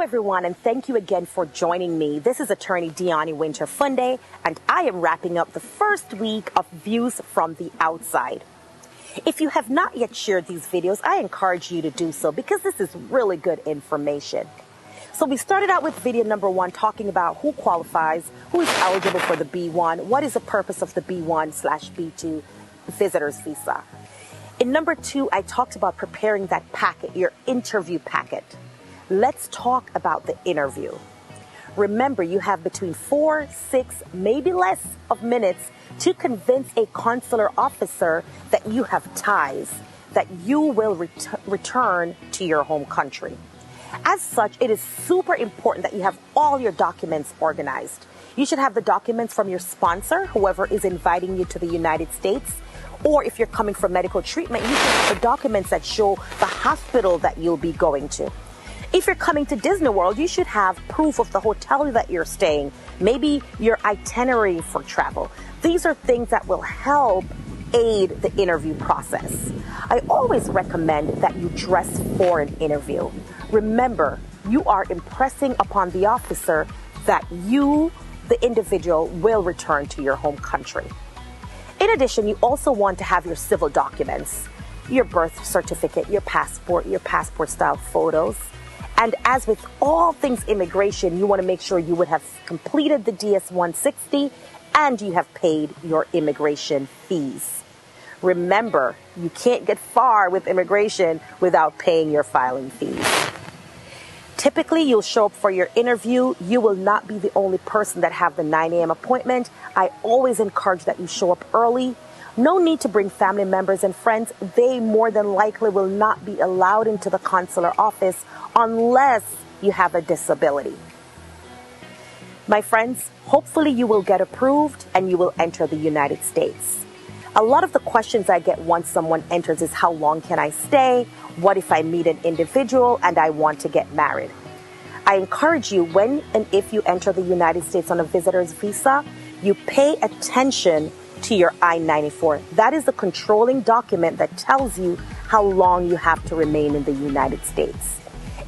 everyone, and thank you again for joining me. This is attorney Deani Winter-Funde, and I am wrapping up the first week of Views from the Outside. If you have not yet shared these videos, I encourage you to do so because this is really good information. So we started out with video number 1 talking about who qualifies, who is eligible for the B1, what is the purpose of the B1/B2 visitor's visa. In number 2, I talked about preparing that packet, your interview packet. Let's talk about the interview. Remember, you have between 4, 6, maybe less of minutes to convince a consular officer that you have ties, that you will return to your home country. As such, it is super important that you have all your documents organized. You should have the documents from your sponsor, whoever is inviting you to the United States, or if you're coming for medical treatment, you should have the documents that show the hospital that you'll be going to. If you're coming to Disney World, you should have proof of the hotel that you're staying, maybe your itinerary for travel. These are things that will help aid the interview process. I always recommend that you dress for an interview. Remember, you are impressing upon the officer that you, the individual, will return to your home country. In addition, you also want to have your civil documents, your birth certificate, your passport style photos. And as with all things immigration, you want to make sure you would have completed the DS-160 and you have paid your immigration fees. Remember, you can't get far with immigration without paying your filing fees. Typically, you'll show up for your interview. You will not be the only person that have the 9 a.m. appointment. I always encourage that you show up early. No need to bring family members and friends. They more than likely will not be allowed into the consular office unless you have a disability. My friends, hopefully you will get approved and you will enter the United States. A lot of the questions I get once someone enters is how long can I stay? What if I meet an individual and I want to get married? I encourage you, when and if you enter the United States on a visitor's visa, you pay attention to your I-94. That is the controlling document that tells you how long you have to remain in the United States.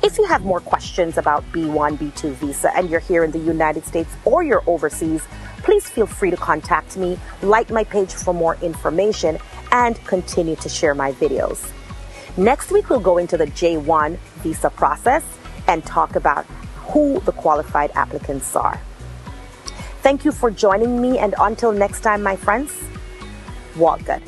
If you have more questions about B1, B2 visa and you're here in the United States or you're overseas, please feel free to contact me, like my page for more information, and continue to share my videos. Next week, we'll go into the J1 visa process and talk about who the qualified applicants are. Thank you for joining me, and until next time, my friends, walk good.